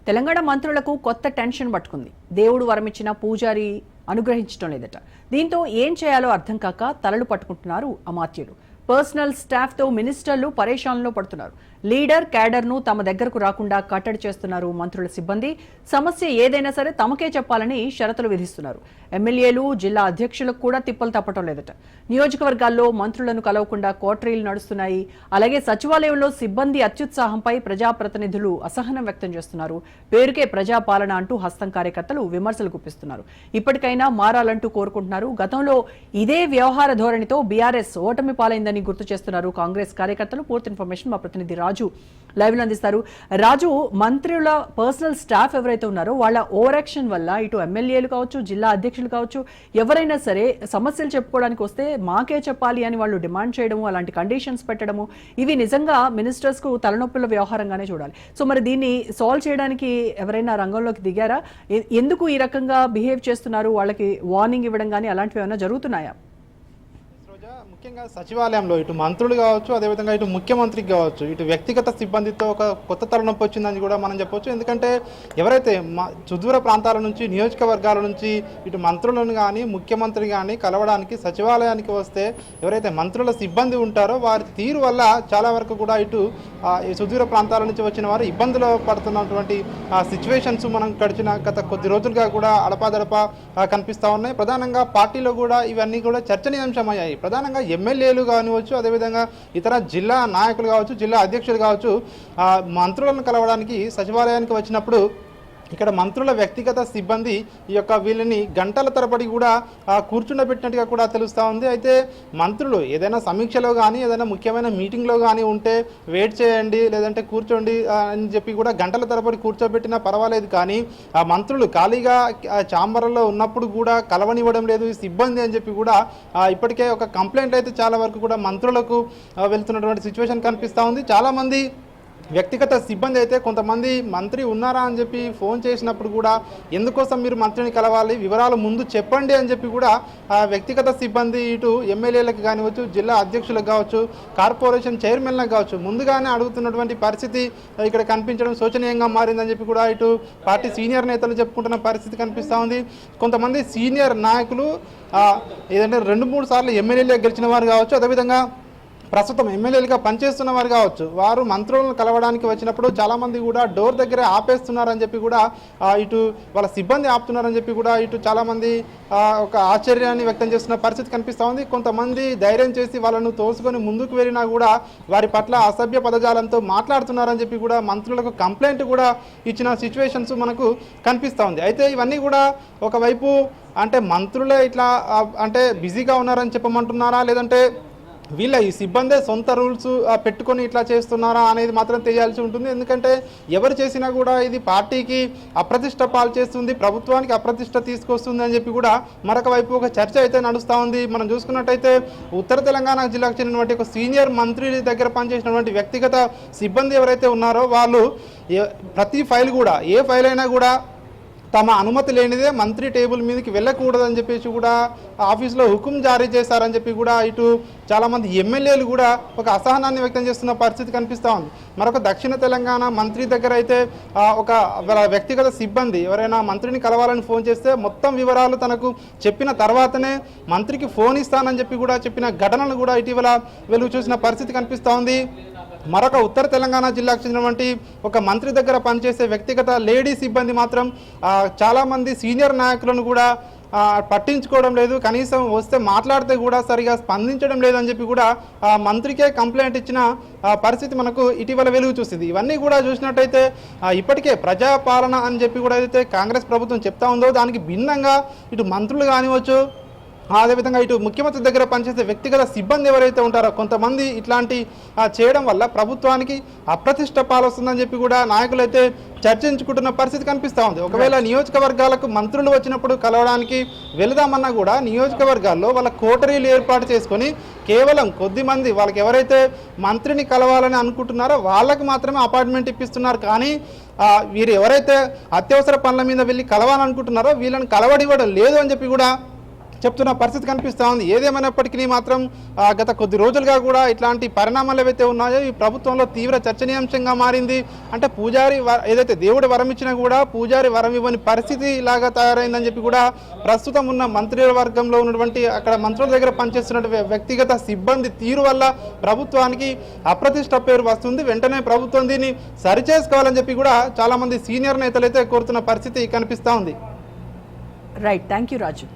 తెలంగాణ మంత్రులకు కొత్త టెన్షన్ పట్టుకుంది. దేవుడు వరమిచ్చిన పూజారి అనుగ్రహించడం లేదట. దీంతో ఏం చేయాలో అర్థం కాక తలలు పట్టుకుంటున్నారు అమాత్యులు. పర్సనల్ స్టాఫ్ తో మినిస్టర్లు పరేషాన్లో పడుతున్నారు. లీడర్ క్యాడర్ను తమ దగ్గరకు రాకుండా కట్టడి చేస్తున్నారు మంత్రుల సిబ్బంది. సమస్య ఏదైనా సరే తమకే చెప్పాలని షరతులు విధిస్తున్నారు. ఎమ్మెల్యేలు జిల్లా అధ్యక్షులకు కూడా తిప్పలు తప్పటం లేదట. నియోజకవర్గాల్లో మంత్రులను కలవకుండా కోటరీలు నడుస్తున్నాయి. అలాగే సచివాలయంలో సిబ్బంది అత్యుత్సాహంపై ప్రజాప్రతినిధులు అసహనం వ్యక్తం చేస్తున్నారు. పేరుకే ప్రజాపాలన అంటూ హస్తం కార్యకర్తలు విమర్శలు గుప్పిస్తున్నారు. ఇప్పటికైనా మారాలంటూ కోరుకుంటున్నారు. గతంలో ఇదే వ్యవహార ధోరణితో బీఆర్ఎస్ ఓటమి పాలైందని గుర్తు చేస్తున్నారు కాంగ్రెస్ కార్యకర్తలు. పూర్తి ఇన్ఫర్మేషన్ మా ప్రతినిధి రాజు లైవ్ లో అందిస్తారు. రాజు, మంత్రుల పర్సనల్ స్టాఫ్ ఎవరైతే ఉన్నారో వాళ్ళ ఓవర్ యాక్షన్ వల్ల ఇటు ఎమ్మెల్యేలు కావచ్చు, జిల్లా అధ్యక్షులు కావచ్చు, ఎవరైనా సరే సమస్యలు చెప్పుకోవడానికి వస్తే మాకే చెప్పాలి అని వాళ్ళు డిమాండ్ చేయడము, అలాంటి కండిషన్స్ పెట్టడము, ఇవి నిజంగా మినిస్టర్స్ కు తలనొప్పుల వ్యవహారంగానే చూడాలి. సో మరి దీన్ని సాల్వ్ చేయడానికి ఎవరైనా రంగంలోకి దిగారా? ఎందుకు ఈ రకంగా బిహేవ్ చేస్తున్నారు? వాళ్ళకి వార్నింగ్ ఇవ్వడం కానీ అలాంటివి ఏమైనా జరుగుతున్నాయా? ముఖ్యంగా సచివాలయంలో ఇటు మంత్రులు కావచ్చు, అదేవిధంగా ఇటు ముఖ్యమంత్రికి కావచ్చు, ఇటు వ్యక్తిగత సిబ్బందితో ఒక కొత్త తలనొప్పి వచ్చిందని కూడా మనం చెప్పవచ్చు. ఎందుకంటే ఎవరైతే సుదూర ప్రాంతాల నుంచి, నియోజకవర్గాల నుంచి ఇటు మంత్రులను కానీ ముఖ్యమంత్రి కానీ కలవడానికి సచివాలయానికి వస్తే ఎవరైతే మంత్రుల సిబ్బంది ఉంటారో వారి తీరు వల్ల చాలా వరకు కూడా ఇటు ఈ సుదూర ప్రాంతాల నుంచి వచ్చిన వారు ఇబ్బందులు పడుతున్నటువంటి సిచ్యువేషన్స్ మనం గత కొద్ది రోజులుగా కూడా అడపాదడపా కనిపిస్తూ ఉన్నాయి. ప్రధానంగా పార్టీలో కూడా ఇవన్నీ కూడా చర్చనీయాంశమయ్యాయి. ప్రధానంగా ఎమ్మెల్యేలు కానివచ్చు, అదేవిధంగా ఇతర జిల్లా నాయకులు కావచ్చు, జిల్లా అధ్యక్షులు కావచ్చు, మంత్రులను కలవడానికి సచివాలయానికి వచ్చినప్పుడు ఇక్కడ మంత్రుల వ్యక్తిగత సిబ్బంది ఈ యొక్క వీళ్ళని గంటల తరబడి కూడా కూర్చుండబెట్టినట్టుగా కూడా తెలుస్తూ ఉంది. అయితే మంత్రులు ఏదైనా సమీక్షలో కానీ ఏదైనా ముఖ్యమైన మీటింగ్లో కానీ ఉంటే వెయిట్ చేయండి, లేదంటే కూర్చోండి అని చెప్పి కూడా గంటల తరబడి కూర్చోబెట్టినా పర్వాలేదు. కానీ ఆ మంత్రులు ఖాళీగా ఛాంబర్లో ఉన్నప్పుడు కూడా కలవనివ్వడం లేదు ఈ సిబ్బంది అని చెప్పి కూడా ఇప్పటికే ఒక కంప్లైంట్ అయితే చాలా వరకు కూడా మంత్రులకు వెళ్తున్నటువంటి సిచ్యువేషన్ కనిపిస్తూ ఉంది. చాలామంది వ్యక్తిగత సిబ్బంది అయితే కొంతమంది మంత్రి ఉన్నారా అని చెప్పి ఫోన్ చేసినప్పుడు కూడా ఎందుకోసం మీరు మంత్రిని కలవాలి, వివరాలు ముందు చెప్పండి అని చెప్పి కూడా వ్యక్తిగత సిబ్బంది ఇటు ఎమ్మెల్యేలకు కానివచ్చు, జిల్లా అధ్యక్షులకు కావచ్చు, కార్పొరేషన్ చైర్మన్లకు కావచ్చు ముందుగానే అడుగుతున్నటువంటి పరిస్థితి ఇక్కడ కనిపించడం శోచనీయంగా మారిందని చెప్పి కూడా ఇటు పార్టీ సీనియర్ నేతలు చెప్పుకుంటున్న పరిస్థితి కనిపిస్తూ ఉంది. కొంతమంది సీనియర్ నాయకులు ఏదంటే 2-3 సార్లు ఎమ్మెల్యేలుగా గెలిచిన వారు కావచ్చు, అదేవిధంగా ప్రస్తుతం ఎమ్మెల్యేలుగా పనిచేస్తున్న వారు కావచ్చు, వారు మంత్రులను కలవడానికి వచ్చినప్పుడు చాలామంది కూడా డోర్ దగ్గరే ఆపేస్తున్నారని చెప్పి కూడా ఇటు వాళ్ళ సిబ్బంది ఆపుతున్నారని చెప్పి కూడా ఇటు చాలామంది ఒక ఆశ్చర్యాన్ని వ్యక్తం చేస్తున్న పరిస్థితి కనిపిస్తూ ఉంది. కొంతమంది ధైర్యం చేసి వాళ్ళను తోసుకొని ముందుకు వెళ్ళినా కూడా వారి పట్ల అసభ్య పదజాలంతో మాట్లాడుతున్నారని చెప్పి కూడా మంత్రులకు కంప్లైంట్ కూడా ఇచ్చిన సిచ్యువేషన్స్ మనకు కనిపిస్తూ ఉంది. అయితే ఇవన్నీ కూడా ఒకవైపు అంటే మంత్రులే ఇట్లా అంటే బిజీగా ఉన్నారని చెప్పమంటున్నారా, లేదంటే వీళ్ళ ఈ సిబ్బందే సొంత రూల్స్ పెట్టుకొని ఇట్లా చేస్తున్నారా అనేది మాత్రం తెలియాల్సి ఉంటుంది. ఎందుకంటే ఎవరు చేసినా కూడా ఇది పార్టీకి అప్రతిష్ట పాలు చేస్తుంది, ప్రభుత్వానికి అప్రతిష్ట తీసుకొస్తుంది అని చెప్పి కూడా మరొక వైపు ఒక చర్చ అయితే నడుస్తూ ఉంది. మనం చూసుకున్నట్టయితే ఉత్తర తెలంగాణ జిల్లాకు చెందినటువంటి ఒక సీనియర్ మంత్రి దగ్గర పనిచేసినటువంటి వ్యక్తిగత సిబ్బంది ఎవరైతే ఉన్నారో వాళ్ళు ప్రతి ఫైల్ కూడా ఏ ఫైల్ అయినా కూడా తమ అనుమతి లేనిదే మంత్రి టేబుల్ మీదకి వెళ్ళకూడదని చెప్పేసి కూడా ఆఫీస్లో హుకుం జారీ చేశారని చెప్పి కూడా ఇటు చాలామంది ఎమ్మెల్యేలు కూడా ఒక అసహనాన్ని వ్యక్తం చేస్తున్న పరిస్థితి కనిపిస్తూ ఉంది. మరొక దక్షిణ తెలంగాణ మంత్రి దగ్గర అయితే ఒక వ్యక్తిగత సిబ్బంది ఎవరైనా మంత్రిని కలవాలని ఫోన్ చేస్తే మొత్తం వివరాలు తనకు చెప్పిన తర్వాతనే మంత్రికి ఫోన్ ఇస్తానని చెప్పి కూడా చెప్పిన ఘటనలు కూడా ఇటీవల వెలుగు చూసిన పరిస్థితి కనిపిస్తూ ఉంది. మరొక ఉత్తర తెలంగాణ జిల్లాకు చెందినటువంటి ఒక మంత్రి దగ్గర పనిచేసే వ్యక్తిగత లేడీ సిబ్బంది మాత్రం చాలామంది సీనియర్ నాయకులను కూడా పట్టించుకోవడం లేదు, కనీసం వస్తే మాట్లాడితే కూడా సరిగా స్పందించడం లేదని చెప్పి కూడా మంత్రికే కంప్లైంట్ ఇచ్చిన పరిస్థితి మనకు ఇటీవల వెలుగు చూసింది. ఇవన్నీ కూడా చూసినట్టయితే ఇప్పటికే ప్రజాపాలన అని చెప్పి కూడా అయితే కాంగ్రెస్ ప్రభుత్వం చెప్తా ఉందో దానికి భిన్నంగా ఇటు మంత్రులు కానివచ్చు, అదేవిధంగా ఇటు ముఖ్యమంత్రి దగ్గర పనిచేసే వ్యక్తిగత సిబ్బంది ఎవరైతే ఉంటారో కొంతమంది ఇట్లాంటి చేయడం వల్ల ప్రభుత్వానికి అప్రతిష్ట పాలొస్తుందని చెప్పి కూడా నాయకులు అయితే చర్చించుకుంటున్న పరిస్థితి కనిపిస్తూ ఉంది. ఒకవేళ నియోజకవర్గాలకు మంత్రులు వచ్చినప్పుడు కలవడానికి వెళదామన్నా కూడా నియోజకవర్గాల్లో వాళ్ళ కోటరీలు ఏర్పాటు చేసుకొని కేవలం కొద్ది మంది వాళ్ళకి ఎవరైతే మంత్రిని కలవాలని అనుకుంటున్నారో వాళ్ళకి మాత్రమే అపాయింట్మెంట్ ఇప్పిస్తున్నారు. కానీ వీరు ఎవరైతే అత్యవసర పనుల మీద వెళ్ళి కలవాలనుకుంటున్నారో వీళ్ళని కలవడివ్వడం లేదు అని చెప్పి కూడా చెప్తున్న పరిస్థితి కనిపిస్తూ ఉంది. ఏదేమైనప్పటికీ మాత్రం గత కొద్ది రోజులుగా కూడా ఇట్లాంటి పరిణామాలు ఏవైతే ఉన్నాయో ఈ ప్రభుత్వంలో తీవ్ర చర్చనీయాంశంగా మారింది. అంటే పూజారి ఏదైతే దేవుడు వరం ఇచ్చినా కూడా పూజారి వరం ఇవ్వని పరిస్థితి ఇలాగా తయారైందని చెప్పి కూడా ప్రస్తుతం ఉన్న మంత్రివర్గంలో ఉన్నటువంటి అక్కడ మంత్రుల దగ్గర పనిచేస్తున్న వ్యక్తిగత సిబ్బంది తీరు వల్ల ప్రభుత్వానికి అప్రతిష్ట పేరు వస్తుంది. వెంటనే ప్రభుత్వం దీన్ని సరిచేసుకోవాలని చెప్పి కూడా చాలా మంది సీనియర్ నేతలు అయితే కోరుతున్న పరిస్థితి కనిపిస్తూ ఉంది. Right, thank you Raju.